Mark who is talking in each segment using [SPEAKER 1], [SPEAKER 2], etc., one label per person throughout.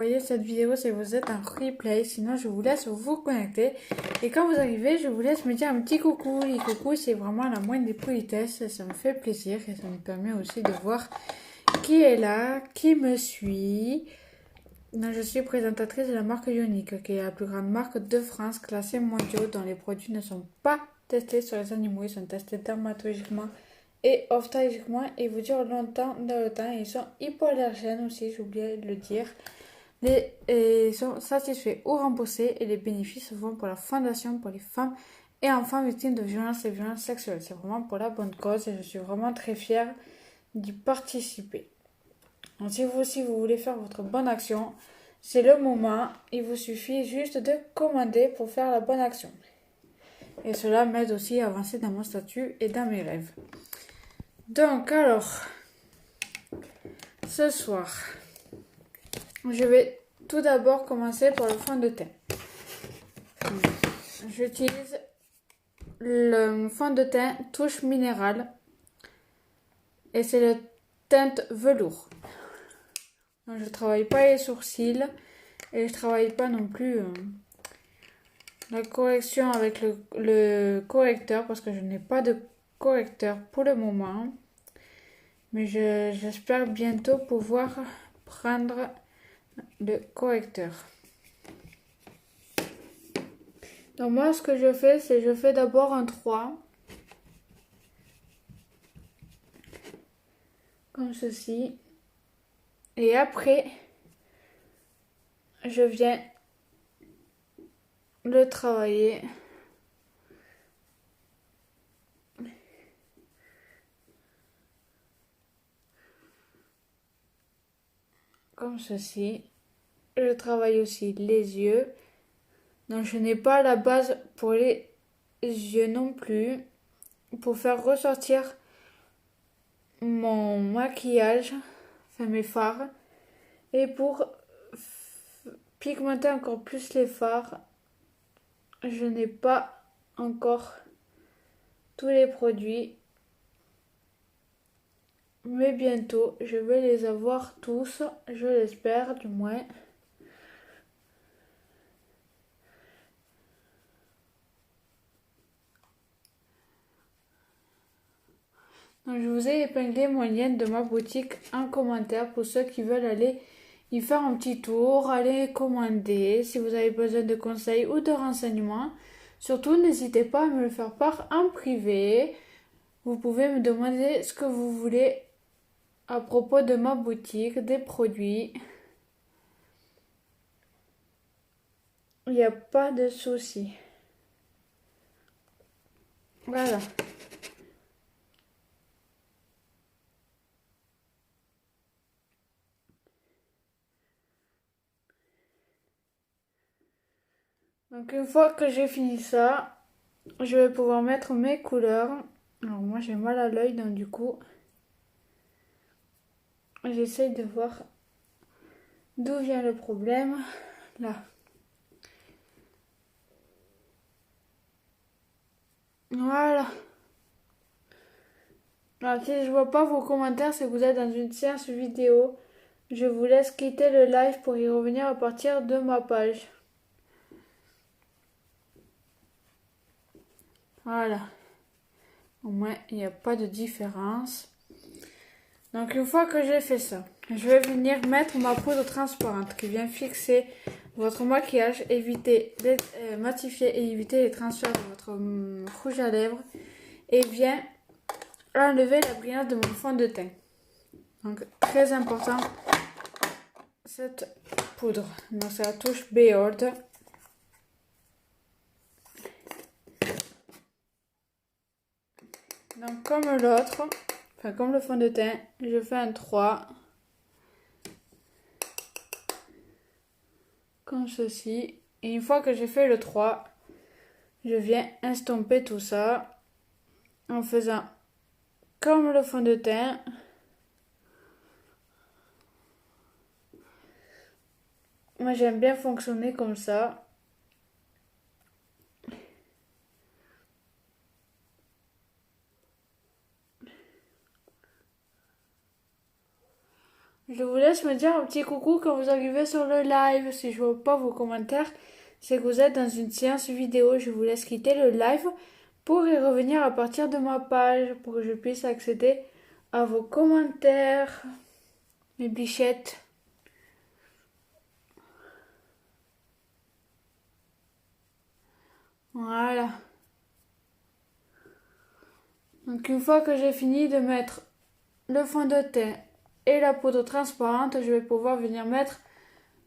[SPEAKER 1] Voyez cette vidéo si vous êtes en replay, sinon je vous laisse vous connecter. Et quand vous arrivez, je vous laisse me dire un petit coucou. Les coucous, c'est vraiment la moindre des politesses, ça me fait plaisir et ça me permet aussi de voir qui est là, qui me suit. Donc, je suis présentatrice de la marque Ionic, qui est la plus grande marque de France, classée mondiaux, dont les produits ne sont pas testés sur les animaux, ils sont testés dermatologiquement et ophtalmiquement et vous durent longtemps dans le temps. Ils sont hypoallergènes aussi, j'ai oublié de le dire. Ils sont satisfaits ou remboursés et les bénéfices vont pour la fondation pour les femmes et enfants victimes de violences et violences sexuelles. C'est vraiment pour la bonne cause et je suis vraiment très fière d'y participer. Donc, si vous aussi vous voulez faire votre bonne action, c'est le moment. Il vous suffit juste de commander pour faire la bonne action. Et cela m'aide aussi à avancer dans mon statut et dans mes rêves. Donc alors, ce soir, je vais tout d'abord commencer par le fond de teint. J'utilise le fond de teint touche minérale et c'est le teinte velours. Donc, je ne travaille pas les sourcils et je ne travaille pas non plus la correction avec le correcteur parce que je n'ai pas de correcteur pour le moment. Mais j'espère bientôt pouvoir prendre le correcteur. Donc moi ce que je fais, c'est je fais d'abord un 3. Comme ceci. Et après, je viens le travailler. Comme ceci. Je travaille aussi les yeux. Donc je n'ai pas la base pour les yeux non plus. Pour faire ressortir mon maquillage, enfin mes fards. Et pour pigmenter encore plus les fards, je n'ai pas encore tous les produits. Mais bientôt, je vais les avoir tous, je l'espère du moins. Donc, je vous ai épinglé mon lien de ma boutique en commentaire pour ceux qui veulent aller y faire un petit tour, aller commander. Si vous avez besoin de conseils ou de renseignements, surtout n'hésitez pas à me le faire part en privé. Vous pouvez me demander ce que vous voulez à propos de ma boutique, des produits. Il n'y a pas de souci. Voilà. Donc une fois que j'ai fini ça, je vais pouvoir mettre mes couleurs. Alors moi j'ai mal à l'œil, donc du coup, j'essaye de voir d'où vient le problème. Là. Voilà. Alors si je vois pas vos commentaires, c'est que vous êtes dans une séance vidéo. Je vous laisse quitter le live pour y revenir à partir de ma page. Voilà. Au moins, il n'y a pas de différence. Donc une fois que j'ai fait ça, je vais venir mettre ma poudre transparente qui vient fixer votre maquillage, matifier et éviter les transferts de votre rouge à lèvres et vient enlever la brillance de mon fond de teint. Donc très important cette poudre. Donc c'est la touche Behold. Donc comme l'autre, enfin comme le fond de teint, je fais un 3. Comme ceci. Et une fois que j'ai fait le 3, je viens estomper tout ça en faisant comme le fond de teint. Moi j'aime bien fonctionner comme ça. Je Je vous laisse me dire un petit coucou quand vous arrivez sur le live. Si je vois pas vos commentaires, c'est que vous êtes dans une séance vidéo. Je vous laisse quitter le live pour y revenir à partir de ma page pour que je puisse accéder à vos commentaires, mes bichettes. Voilà. Donc une fois que j'ai fini de mettre le fond de teint et la poudre transparente, je vais pouvoir venir mettre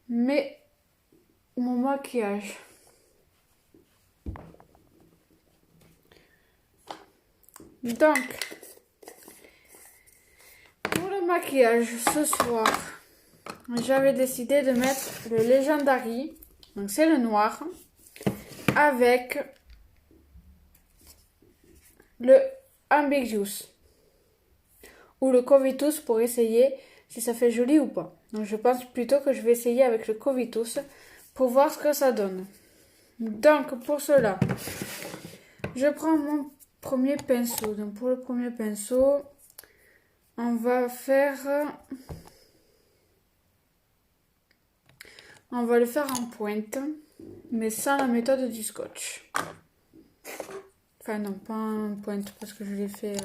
[SPEAKER 1] mon maquillage. Donc, pour le maquillage ce soir, j'avais décidé de mettre le Legendary, donc c'est le noir, avec le Ambiguous ou le Covetous pour essayer si ça fait joli ou pas. Donc je pense plutôt que je vais essayer avec le Covetous pour voir ce que ça donne. Donc pour cela, je prends mon premier pinceau. Donc pour le premier pinceau, on va le faire en pointe, mais sans la méthode du scotch. Enfin non, pas en pointe parce que je l'ai fait...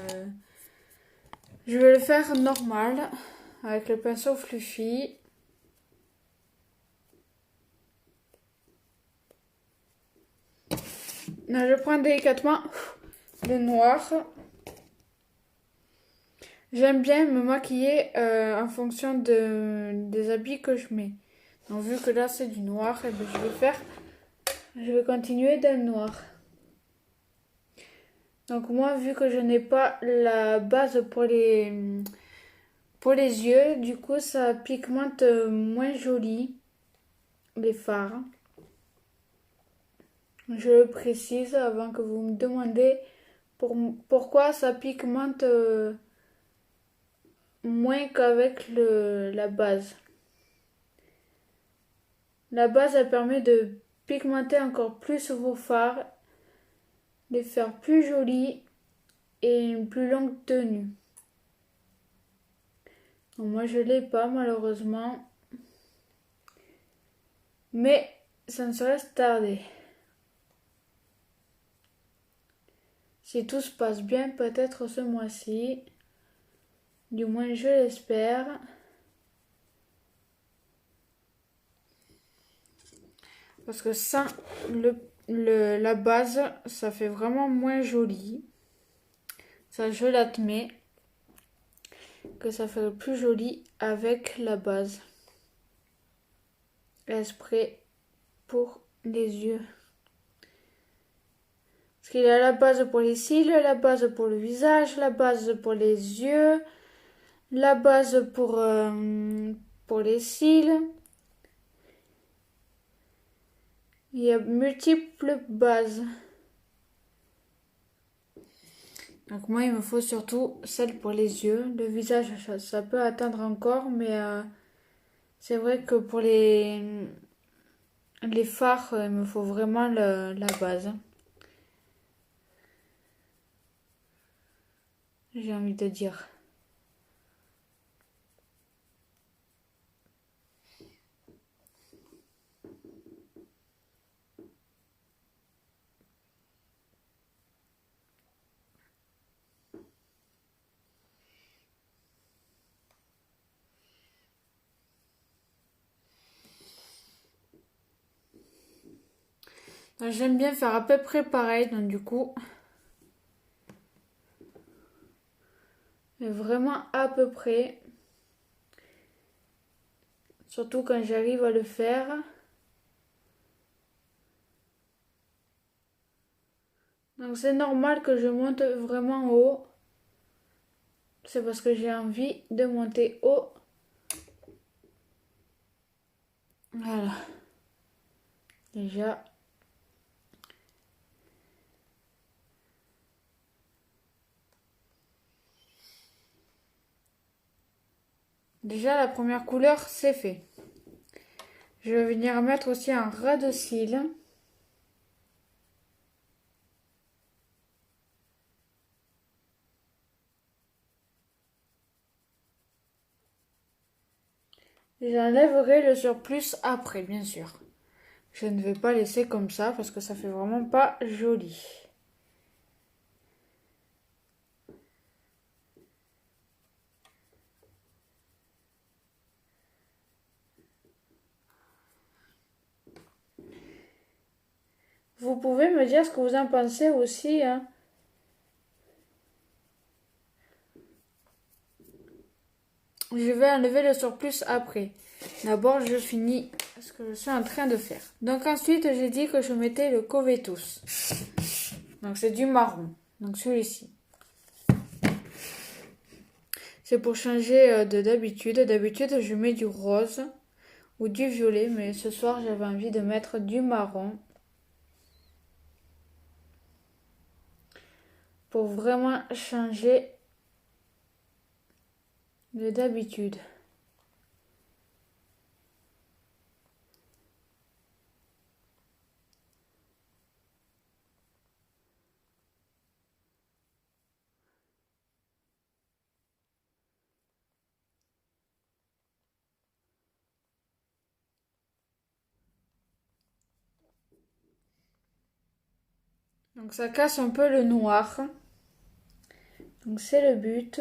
[SPEAKER 1] Je vais le faire normal, avec le pinceau fluffy. Là, je prends délicatement le noir. J'aime bien me maquiller en fonction des habits que je mets. Donc vu que là c'est du noir, et bien, je vais continuer dans le noir. Donc moi, vu que je n'ai pas la base pour les yeux, du coup ça pigmente moins joli les fards. Je le précise avant que vous me demandez pourquoi ça pigmente moins qu'avec la base. La base, elle permet de pigmenter encore plus vos fards, les faire plus jolis et une plus longue tenue. Donc moi, je l'ai pas malheureusement, mais ça ne saurait se tarder. Si tout se passe bien, peut-être ce mois-ci, du moins je l'espère. Parce que sans la base, ça fait vraiment moins joli. Ça, je l'admets. Que ça fait plus joli avec la base. Le spray pour les yeux. Parce qu'il y a la base pour les cils, la base pour le visage, la base pour les yeux, la base pour les cils. Il y a multiples bases. Donc moi, il me faut surtout celle pour les yeux. Le visage, ça peut attendre encore, mais c'est vrai que pour les fards, il me faut vraiment la base. J'ai envie de dire. J'aime bien faire à peu près pareil, donc du coup, mais vraiment à peu près. Surtout quand j'arrive à le faire. Donc c'est normal que je monte vraiment haut. C'est parce que j'ai envie de monter haut. Voilà. Déjà. Déjà la première couleur, c'est fait. Je vais venir mettre aussi un ras de cils. J'enlèverai le surplus après, bien sûr. Je ne vais pas laisser comme ça parce que ça fait vraiment pas joli. Vous pouvez me dire ce que vous en pensez aussi, hein. Je vais enlever le surplus après. D'abord, je finis ce que je suis en train de faire. Donc ensuite, j'ai dit que je mettais le Covetus. Donc c'est du marron. Donc celui-ci. C'est pour changer de d'habitude. D'habitude, je mets du rose ou du violet. Mais ce soir, j'avais envie de mettre du marron. Pour vraiment changer de d'habitude. Donc ça casse un peu le noir. Donc c'est le but.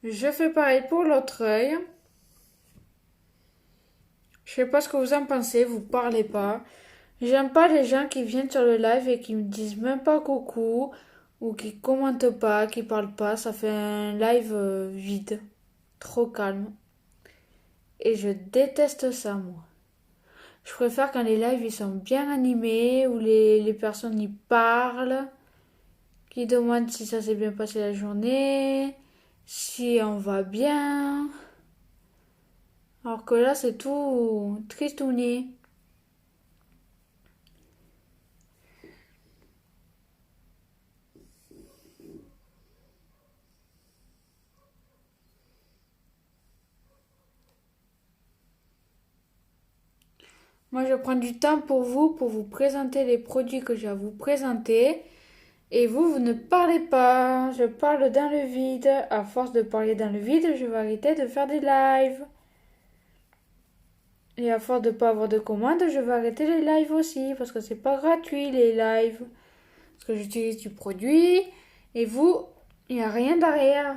[SPEAKER 1] Je fais pareil pour l'autre œil. Je sais pas ce que vous en pensez, vous parlez pas. J'aime pas les gens qui viennent sur le live et qui me disent même pas coucou ou qui commentent pas, qui parlent pas. Ça fait un live vide, trop calme. Et je déteste ça, moi. Je préfère quand les lives ils sont bien animés, où les personnes y parlent, qui demandent si ça s'est bien passé la journée, si on va bien. Alors que là, c'est tout tristouné. Moi, je prends du temps pour vous présenter les produits que j'ai à vous présenter. Et vous ne parlez pas. Je parle dans le vide. À force de parler dans le vide, je vais arrêter de faire des lives. Et à force de ne pas avoir de commandes, je vais arrêter les lives aussi. Parce que c'est pas gratuit les lives. Parce que j'utilise du produit. Et vous, il n'y a rien derrière.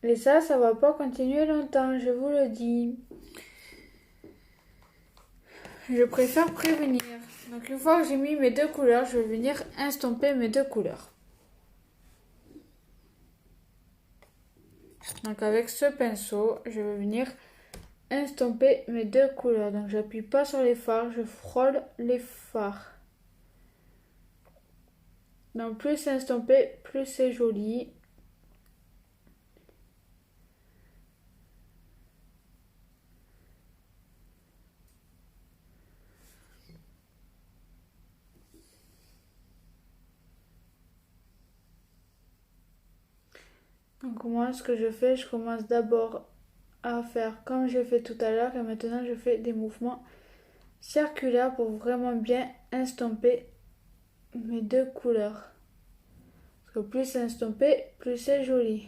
[SPEAKER 1] Et ça va pas continuer longtemps, je vous le dis. Je préfère prévenir. Donc une fois que j'ai mis mes deux couleurs, je vais venir estomper mes deux couleurs. Donc avec ce pinceau, je vais venir estomper mes deux couleurs. Donc j'appuie pas sur les fards, je frôle les fards. Donc plus c'est estompé, plus c'est joli. Donc moi ce que je fais, je commence d'abord à faire comme j'ai fait tout à l'heure et maintenant je fais des mouvements circulaires pour vraiment bien estomper mes deux couleurs. Parce que plus c'est estompé, plus c'est joli.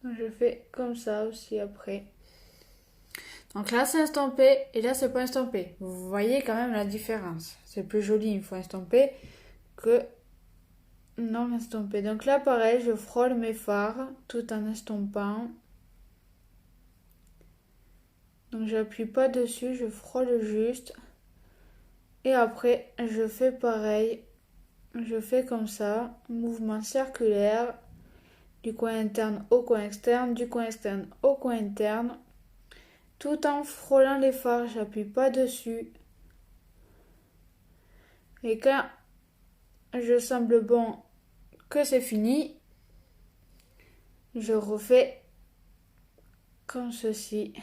[SPEAKER 1] Donc je fais comme ça aussi après. Donc là c'est estampé et là c'est pas estampé. Vous voyez quand même la différence. C'est plus joli une fois estampé que non estampé. Donc là pareil, je frôle mes fards tout en estompant. Donc j'appuie pas dessus, je frôle juste. Et après je fais pareil. Je fais comme ça, mouvement circulaire, du coin interne au coin externe, du coin externe au coin interne, tout en frôlant les fards, j'appuie pas dessus. Et quand je semble bon que c'est fini, je refais comme ceci.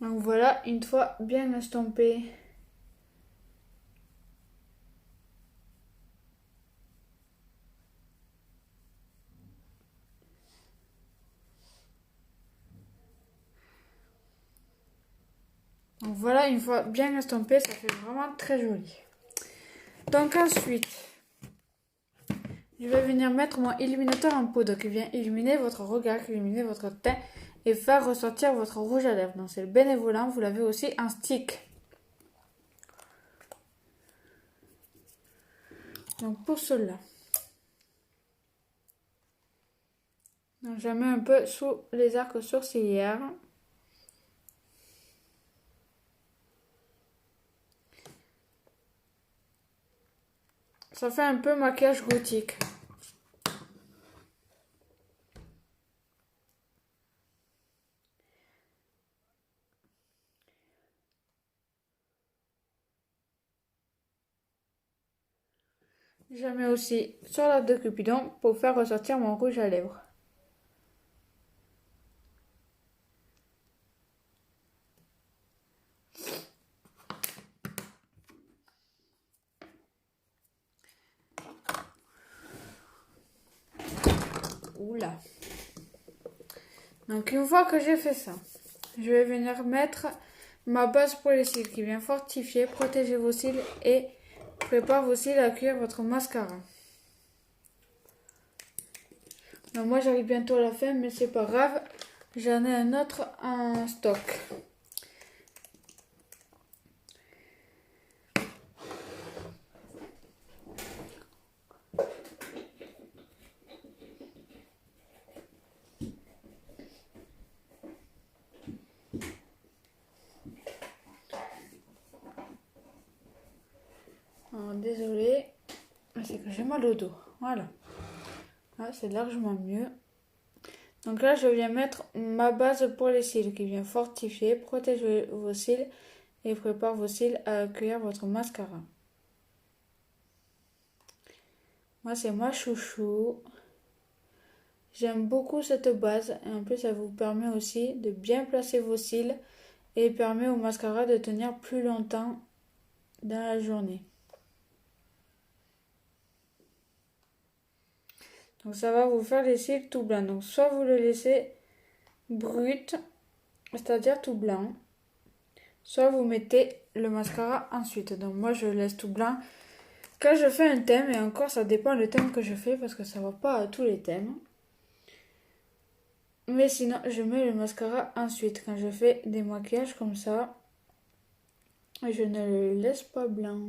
[SPEAKER 1] Donc voilà, une fois bien estampé. Donc voilà, une fois bien estompé, ça fait vraiment très joli. Donc ensuite, je vais venir mettre mon illuminateur en poudre qui vient illuminer votre regard, illuminer votre teint et faire ressortir votre rouge à lèvres. Donc c'est le bénévolant, vous l'avez aussi en stick. Donc pour cela, je mets un peu sous les arcs sourcilières. Ça fait un peu maquillage gothique. Je mets aussi sur la de Cupidon pour faire ressortir mon rouge à lèvres. Oula. Donc une fois que j'ai fait ça, je vais venir mettre ma base pour les cils qui vient fortifier, protéger vos cils et prépare vos cils à accueillir votre mascara. Donc moi j'arrive bientôt à la fin, mais c'est pas grave, j'en ai un autre en stock. Alors, désolée, c'est que j'ai mal au dos. Voilà. Ah, c'est largement mieux. Donc là, je viens mettre ma base pour les cils qui vient fortifier, protéger vos cils et prépare vos cils à accueillir votre mascara. Moi, c'est ma chouchou. J'aime beaucoup cette base et en plus, ça vous permet aussi de bien placer vos cils et permet au mascara de tenir plus longtemps dans la journée. Donc ça va vous faire les cils tout blancs. Donc soit vous le laissez brut, c'est-à-dire tout blanc, soit vous mettez le mascara ensuite. Donc moi je laisse tout blanc quand je fais un thème, et encore ça dépend le thème que je fais parce que ça va pas à tous les thèmes. Mais sinon je mets le mascara ensuite quand je fais des maquillages comme ça. Je ne le laisse pas blanc,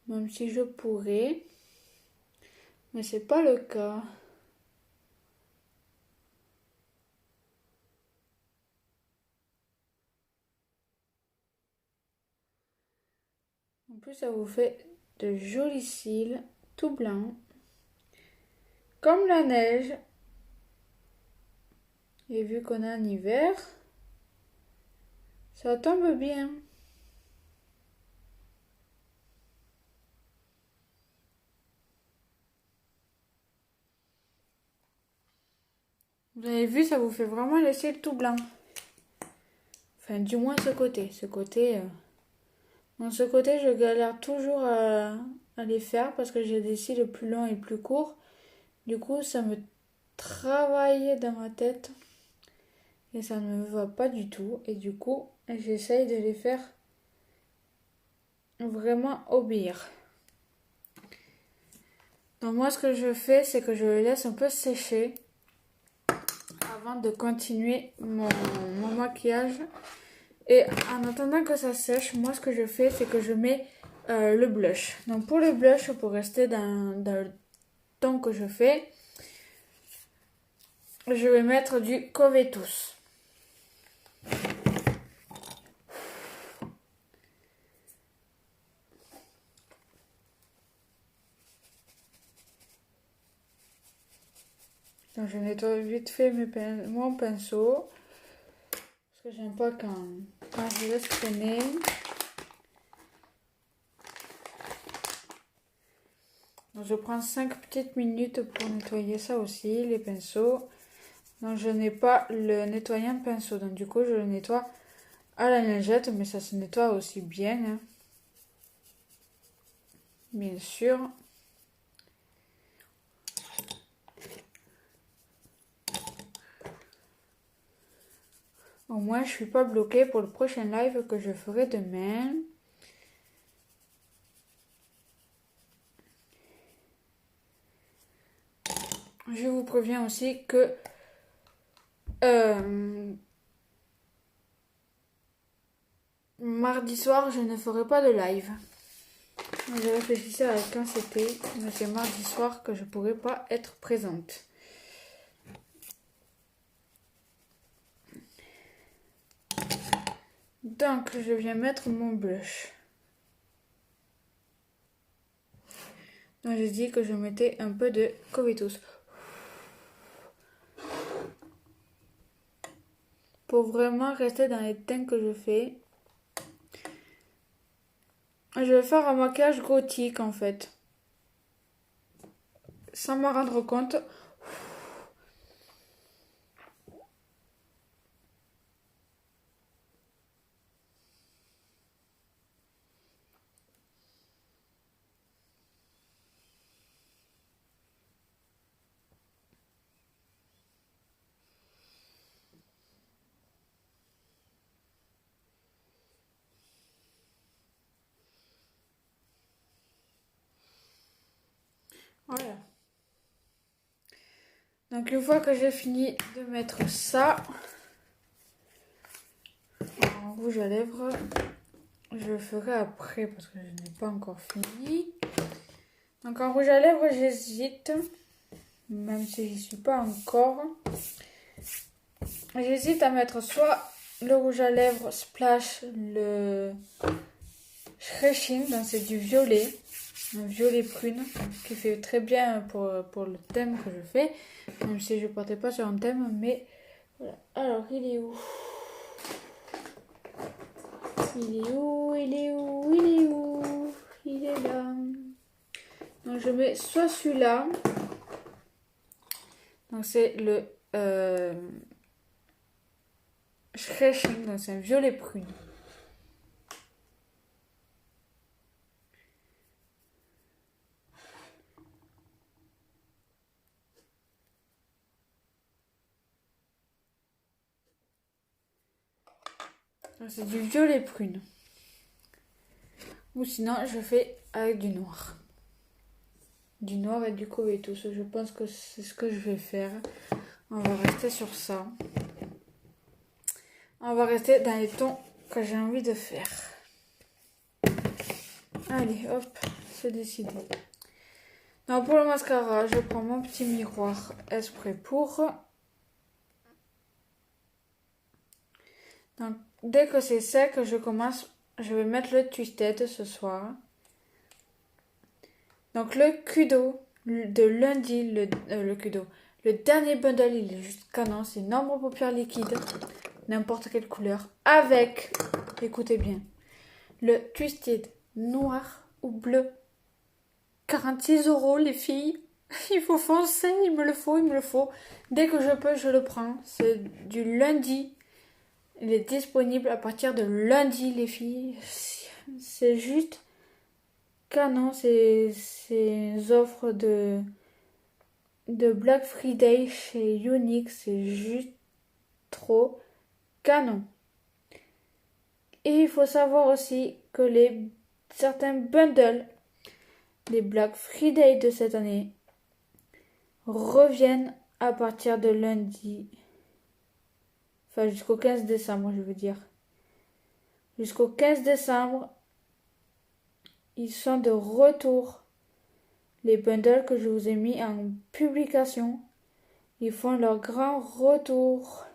[SPEAKER 1] même si je pourrais, mais c'est pas le cas. En plus, ça vous fait de jolis cils, tout blancs, comme la neige. Et vu qu'on est en hiver, ça tombe bien. Vous avez vu, ça vous fait vraiment les cils tout blancs. Enfin, du moins ce côté. Dans ce côté, je galère toujours à les faire parce que j'ai des cils plus longs et plus courts. Du coup, ça me travaille dans ma tête et ça ne me va pas du tout. Et du coup, j'essaye de les faire vraiment obéir. Donc moi, ce que je fais, c'est que je le laisse un peu sécher avant de continuer mon maquillage. Et en attendant que ça sèche, moi ce que je fais, c'est que je mets le blush. Donc pour le blush, pour rester dans le ton que je fais, je vais mettre du Covetous. Donc je nettoie vite fait mon pinceau. Parce que j'aime pas quand je laisse traîner. Donc je prends 5 petites minutes pour nettoyer ça aussi, les pinceaux. Donc je n'ai pas le nettoyant pinceau. Donc du coup je le nettoie à la lingette. Mais ça se nettoie aussi bien. Hein. Bien sûr. Au moins, je suis pas bloquée pour le prochain live que je ferai demain. Je vous préviens aussi que mardi soir, je ne ferai pas de live. Je réfléchissais à quand c'était, mais c'est mardi soir que je pourrai pas être présente. Donc, je viens mettre mon blush. Donc, j'ai dit que je mettais un peu de Covetous. Pour vraiment rester dans les teints que je fais. Je vais faire un maquillage gothique en fait. Sans m'en rendre compte. Voilà. Donc une fois que j'ai fini de mettre ça en rouge à lèvres, je le ferai après parce que je n'ai pas encore fini. Donc en rouge à lèvres, j'hésite, même si j'y suis pas encore. J'hésite à mettre soit le rouge à lèvres Splash, le Stretching, donc c'est du violet. Un violet prune qui fait très bien pour le thème que je fais, même si je ne partais pas sur un thème, mais voilà. Alors il est où? Il est où? Il est où? Il est où? Il est là. Donc je mets soit celui-là, donc c'est le Stretching, donc c'est un violet prune. C'est du violet prune. Ou sinon, je fais avec du noir. Du noir et du Covetous. Je pense que c'est ce que je vais faire. On va rester sur ça. On va rester dans les tons que j'ai envie de faire. Allez, hop, c'est décidé. Donc pour le mascara, je prends mon petit miroir Esprit pour. Donc dès que c'est sec, je vais mettre le Twisted ce soir. Donc le Kudo de lundi, le Kudo. Le dernier bundle, il est juste canon, c'est une ombre paupières liquide, n'importe quelle couleur, avec, écoutez bien, le Twisted noir ou bleu. 46 € les filles, il faut foncer, il me le faut. Dès que je peux, je le prends. C'est du lundi. Il est disponible à partir de lundi, les filles. C'est juste canon, ces offres de Black Friday chez Younique. C'est juste trop canon. Et il faut savoir aussi que certains bundles des Black Friday de cette année reviennent à partir de lundi. Enfin, jusqu'au 15 décembre, je veux dire. Jusqu'au 15 décembre, ils sont de retour. Les bundles que je vous ai mis en publication, ils font leur grand retour.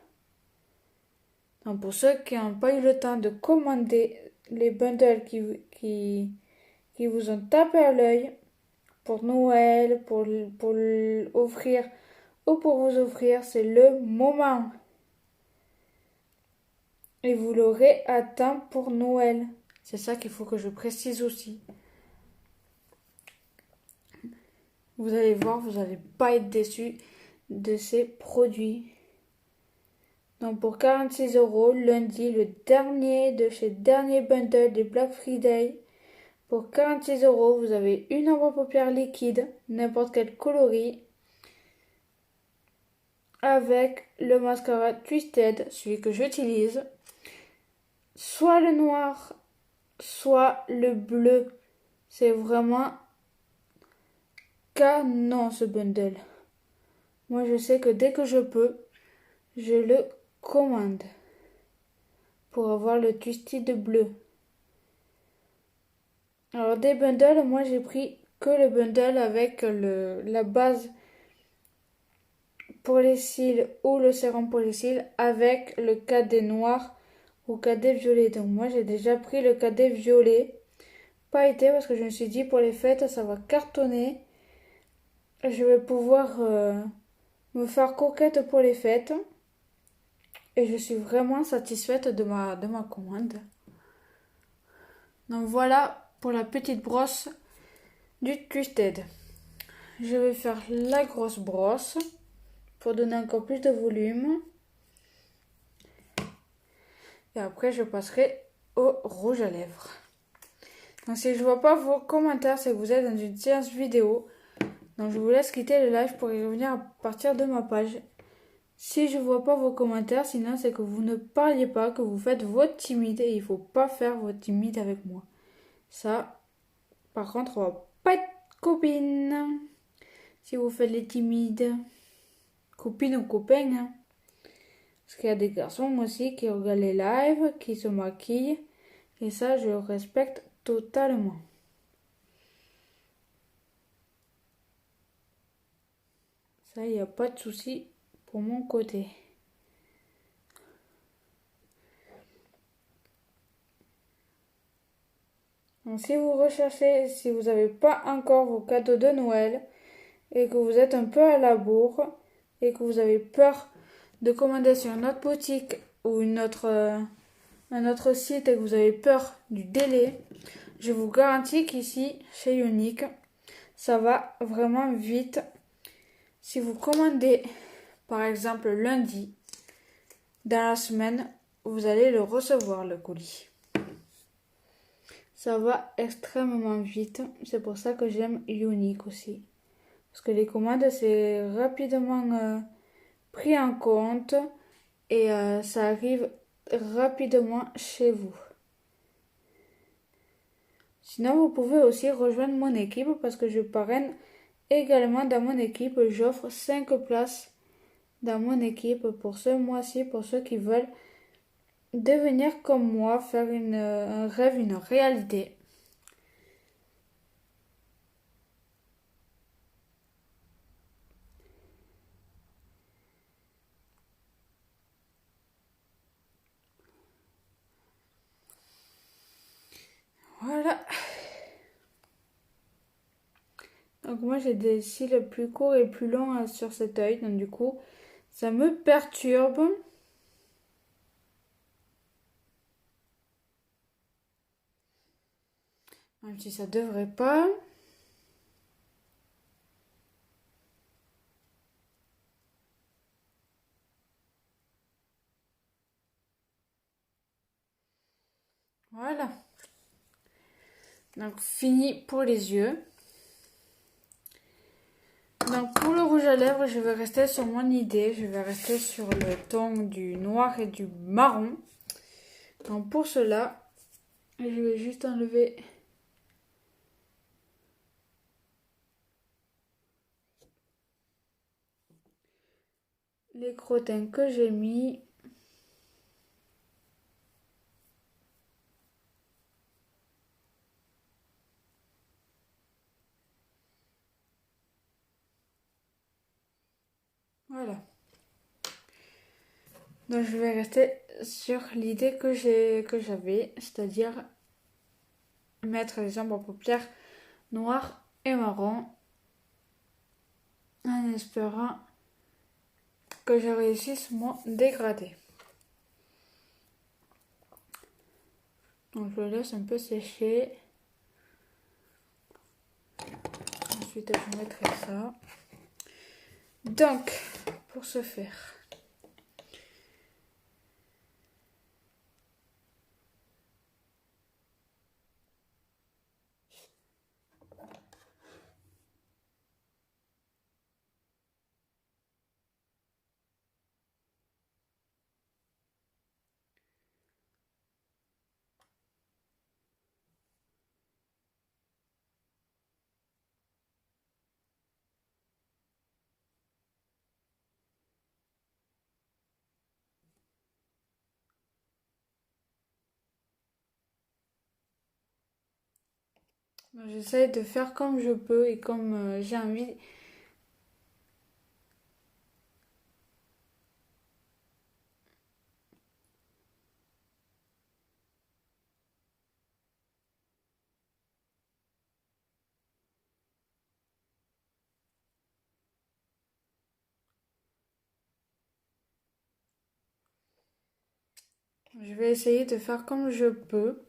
[SPEAKER 1] Donc pour ceux qui n'ont pas eu le temps de commander les bundles qui vous ont tapé à l'œil pour Noël, pour offrir ou pour vous offrir, c'est le moment. Et vous l'aurez à temps pour Noël. C'est ça qu'il faut que je précise aussi. Vous allez voir, vous n'allez pas être déçus de ces produits. Donc pour 46 €, lundi, le dernier de chez Dernier Bundle des Black Friday. Pour 46 €, vous avez une ombre paupières liquide, n'importe quel coloris, avec le mascara Twisted, celui que j'utilise. Soit le noir, soit le bleu. C'est vraiment canon ce bundle. Moi je sais que dès que je peux, je le commande pour avoir le Twisted bleu. Alors des bundles, moi j'ai pris que le bundle avec la base pour les cils ou le sérum pour les cils avec le cadet noir ou cadet violet. Donc moi j'ai déjà pris le cadet violet, pas été parce que je me suis dit pour les fêtes ça va cartonner. Je vais pouvoir me faire coquette pour les fêtes. Et je suis vraiment satisfaite de ma commande. Donc voilà pour la petite brosse du Twisted. Je vais faire la grosse brosse pour donner encore plus de volume. Et après je passerai au rouge à lèvres. Donc si je ne vois pas vos commentaires, c'est que vous êtes dans une séance vidéo. Donc je vous laisse quitter le live pour y revenir à partir de ma page. Si je ne vois pas vos commentaires, sinon c'est que vous ne parliez pas, que vous faites votre timide et il ne faut pas faire votre timide avec moi. Ça, par contre, on va pas être copines. Si vous faites les timides, copines ou copains. Hein. Parce qu'il y a des garçons aussi qui regardent les lives, qui se maquillent. Et ça, je respecte totalement. Ça, il n'y a pas de souci pour mon côté. Donc, si vous recherchez, si vous n'avez pas encore vos cadeaux de Noël et que vous êtes un peu à la bourre et que vous avez peur de commander sur notre boutique ou un autre site et que vous avez peur du délai, je vous garantis qu'ici, chez Younique, ça va vraiment vite. Si vous commandez, par exemple, lundi, dans la semaine, vous allez le recevoir, le colis. Ça va extrêmement vite. C'est pour ça que j'aime Younique aussi. Parce que les commandes, c'est rapidement pris en compte et ça arrive rapidement chez vous. Sinon, vous pouvez aussi rejoindre mon équipe parce que je parraine également dans mon équipe. J'offre 5 places dans mon équipe pour ce mois-ci, pour ceux qui veulent devenir comme moi, faire un rêve, une réalité. Voilà. Donc moi j'ai des cils plus courts et plus longs sur cet œil. Donc du coup ça me perturbe. Même si ça devrait pas. Voilà. Donc fini pour les yeux. Donc pour le rouge à lèvres, je vais rester sur mon idée. Je vais rester sur le ton du noir et du marron. Donc pour cela, je vais juste enlever les crottins que j'ai mis. Voilà. Donc je vais rester sur l'idée que j'avais, c'est-à-dire mettre les ombres paupières noires et marron en espérant que je réussisse mon dégradé. Donc je le laisse un peu sécher. Ensuite je mettrai ça. Donc pour ce faire, J'essaie de faire comme je peux et comme j'ai envie. Je vais essayer de faire comme je peux.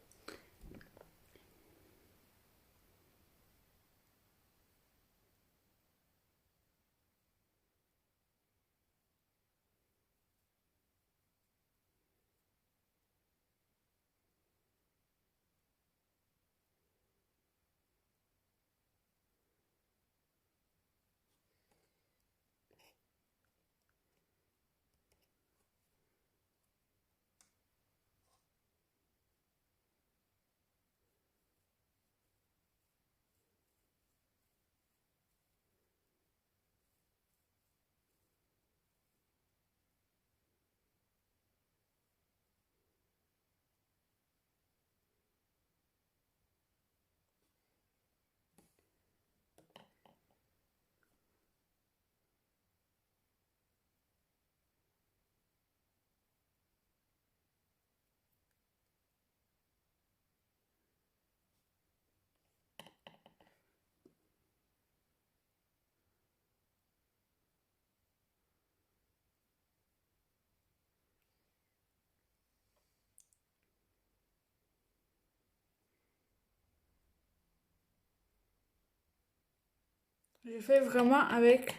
[SPEAKER 1] Je fais vraiment avec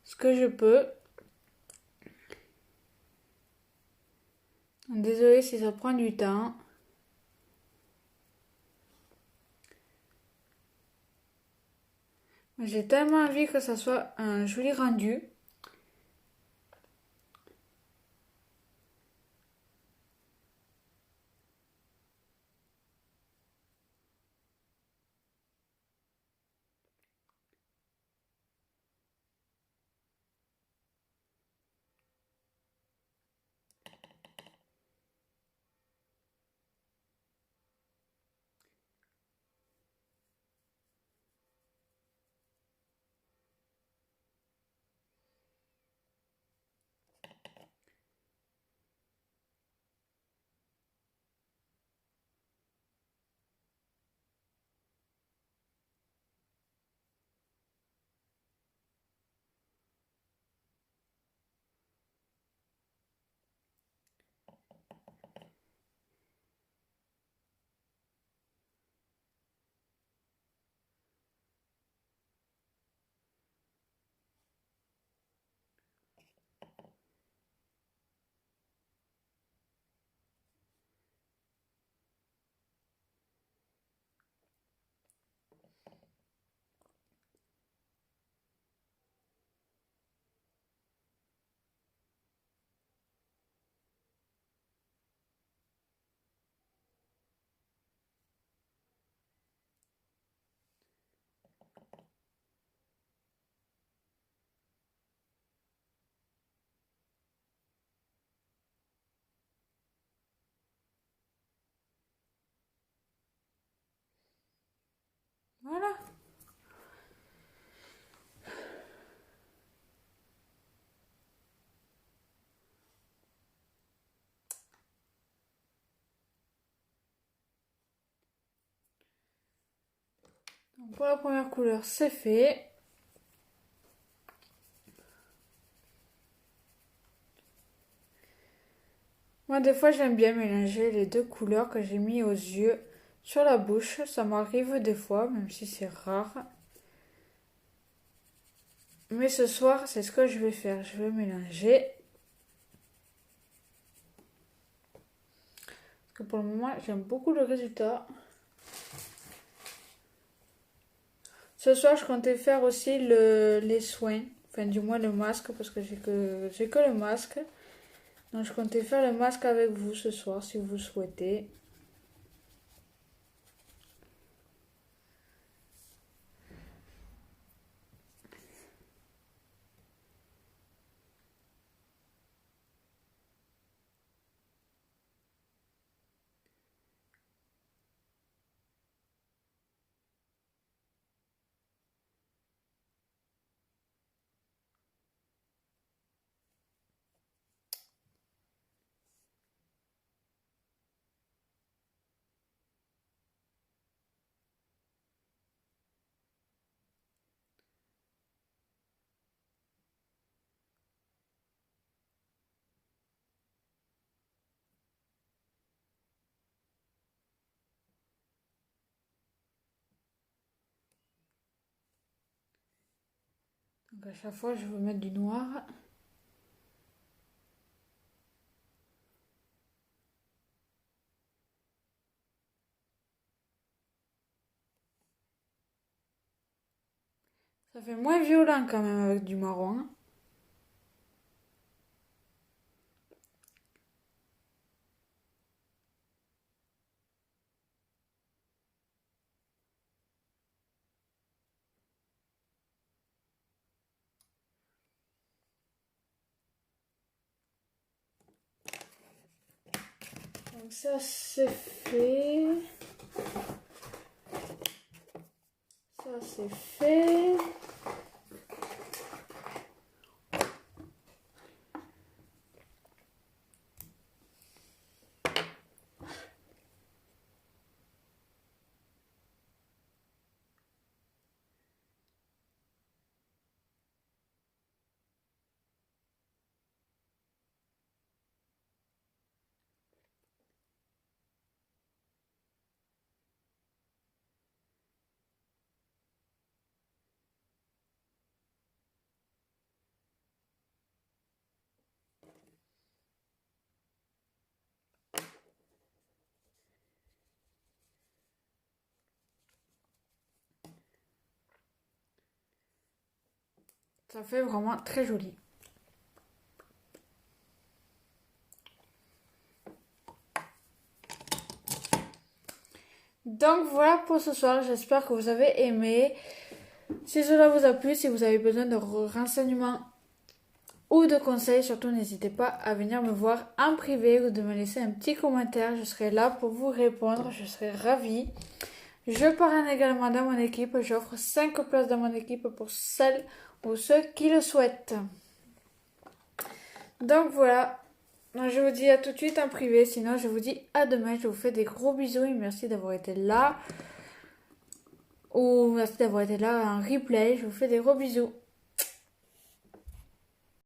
[SPEAKER 1] ce que je peux. Désolée si ça prend du temps. J'ai tellement envie que ça soit un joli rendu. Voilà. Donc pour la première couleur, c'est fait. Moi, des fois, j'aime bien mélanger les deux couleurs que j'ai mis aux yeux sur la bouche. Ça m'arrive des fois, même si c'est rare. Mais ce soir, c'est ce que je vais faire. Je vais mélanger. Parce que pour le moment, j'aime beaucoup le résultat. Ce soir, je comptais faire aussi les soins. Enfin, du moins le masque, parce que j'ai que le masque. Donc, je comptais faire le masque avec vous ce soir, si vous souhaitez. Donc à chaque fois, je vais mettre du noir. Ça fait moins violent quand même avec du marron, hein. Donc ça c'est fait. Ça c'est fait. Ça fait vraiment très joli. Donc voilà pour ce soir, j'espère que vous avez aimé. Si cela vous a plu, si vous avez besoin de renseignements ou de conseils, surtout n'hésitez pas à venir me voir en privé ou de me laisser un petit commentaire. Je serai là pour vous répondre, je serai ravie. Je parraine également dans mon équipe, j'offre 5 places dans mon équipe pour celles ou ceux qui le souhaitent. Donc voilà, je vous dis à tout de suite en privé, sinon je vous dis à demain. Je vous fais des gros bisous et merci d'avoir été là. Ou merci d'avoir été là en replay, je vous fais des gros bisous.